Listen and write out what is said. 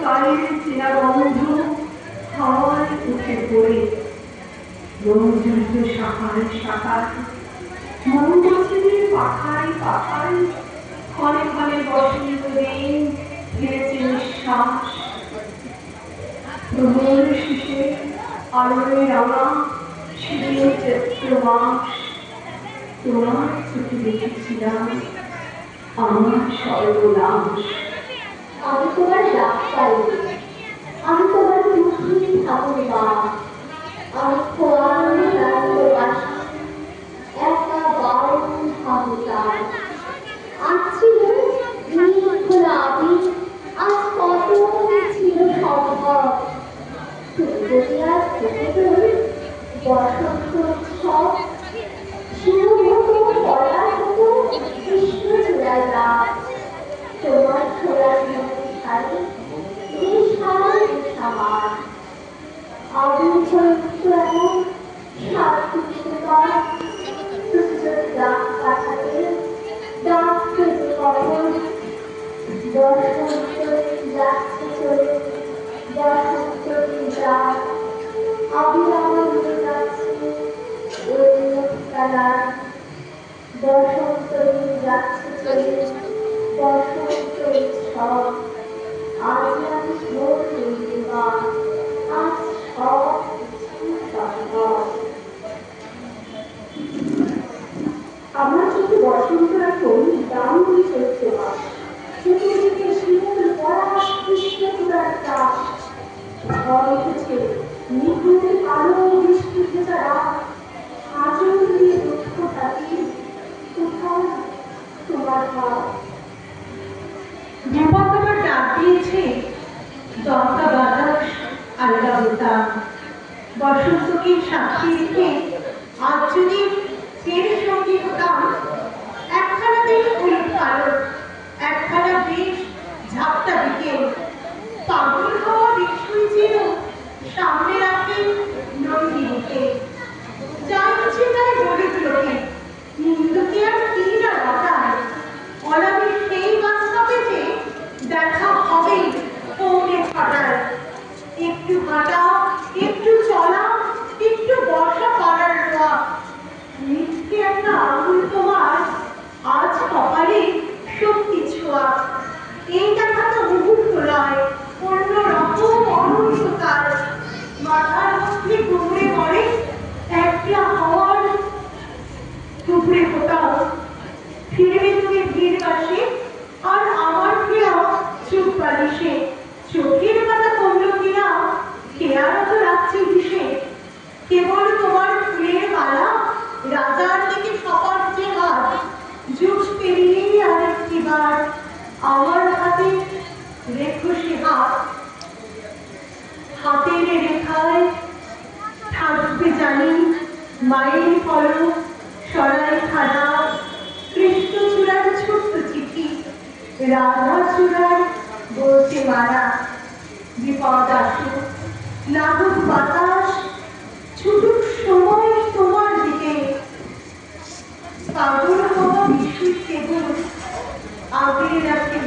চিরকালের চেনা বন্ধু হয় উঠে পড়ে রোমযুক্ত শাখায় শাখায় মৌমাছিদের পাখায় পাখায় ক্ষণে ক্ষণে বসন্ত দিন ফিরেছে নিঃশ্বাস প্রবল শিশে আলোয় রাঙা শিরিন চৈত্র মাস তোমার চোখে দেখেছিলাম আমার সর্বনাশ। আমি তোমার ডাক পাইনি, আমি তোমার মুখে থাকুন মা, আমি খোয়ানো রাজ্যবাসী একা বারণ ভাবতাম। আজ ছিল খোলা আবি, আজ কত ছিল সম্ভব। তুমি যদি আজ চোখে ধরি বসন্ত উৎসব, শিরোমতো পড়ার মতো কৃষ্ণ চূড়ায় গাছ, তোমার ছোড়ার মধ্যে শাড়ি যে শাড়ি সামান আবু চরিত্র এমন সাতবার তুমি যদি ডাক পাঠাতে ডাক পেতে কখন বসন্ত যাচ্ছে চলে বসন্ত যাক আমি আমার হয়ে যাচ্ছে ওই মুক্তালার বসন্ত যাচ্ছে চলে বসন্ত উৎসব আজ আমি ভোর হইবা আজ সব কিছু সম্ভব। আমার চোখে বসন্ত এখন দারুণ চৈত্র মাস চতুর্দিকে শিমুল পলাশ কৃষ্ণ চূড়ার চাষ ঝড় উঠেছে নিখুঁত আলো বৃষ্টি ভেজা রাত আচল দিয়ে দুঃখ থাকি কোথাও তোমার হাত বিপদ আমার ডাক দিয়েছে দমকা বাতাস আলগা বোতাম বসন্তকে সাক্ষী রেখে আজ যদি ফের সঙ্গী হতাম একখানা বেশ উলট পালট একখানা বেশ ঝাপটা দিকে পাগল হওয়া রিক্সুই ছিল সামনে রাখে নন্দিনীকে যা ইচ্ছে তাই বলে লোকে নিন্দুকে আর কি না রটায় অনামি সেই বাস্তবে যে দেখা হবে পৌনে ফাটায় একটু হাঁটা একটু চলা একটু বর্ষা করার রোয়া নিচকে একটা আঙুল তোমার আজ কপালে সত্যি ছোঁয়া এই দেখা তো মুহূর্ত নয় অন্য রকম অনন্তকাল মাথার মধ্যে ঘুরে পড়ে একটা হওয়ার টুকরে ফোটাও ফিরবে তুমি ভিড় পাশে আর আমার ফেরাও চুপ বালিশে চোখের পাতা কমলো কিনা খেয়াল তো রাখছে দিশে কেবল তোমার ফুলের মালা রাজার দিকে সবার যে হাত যুগ পেরিয়ে আর একটি বার আমার হাতে রেখো সে হাত হাতের রেখায় থাকবে জানি মায়ের পলক সরাই খানা কৃষ্ণচূড়ার ছোট্ট চিঠি রাধা চূড়ার বলছে মারা বিপদ আসুক লাগুক বাতাস ছুটুক সময় তোমার দিকে পাগল হওয়া বিশুদ্ধ কেবল আগের রাখে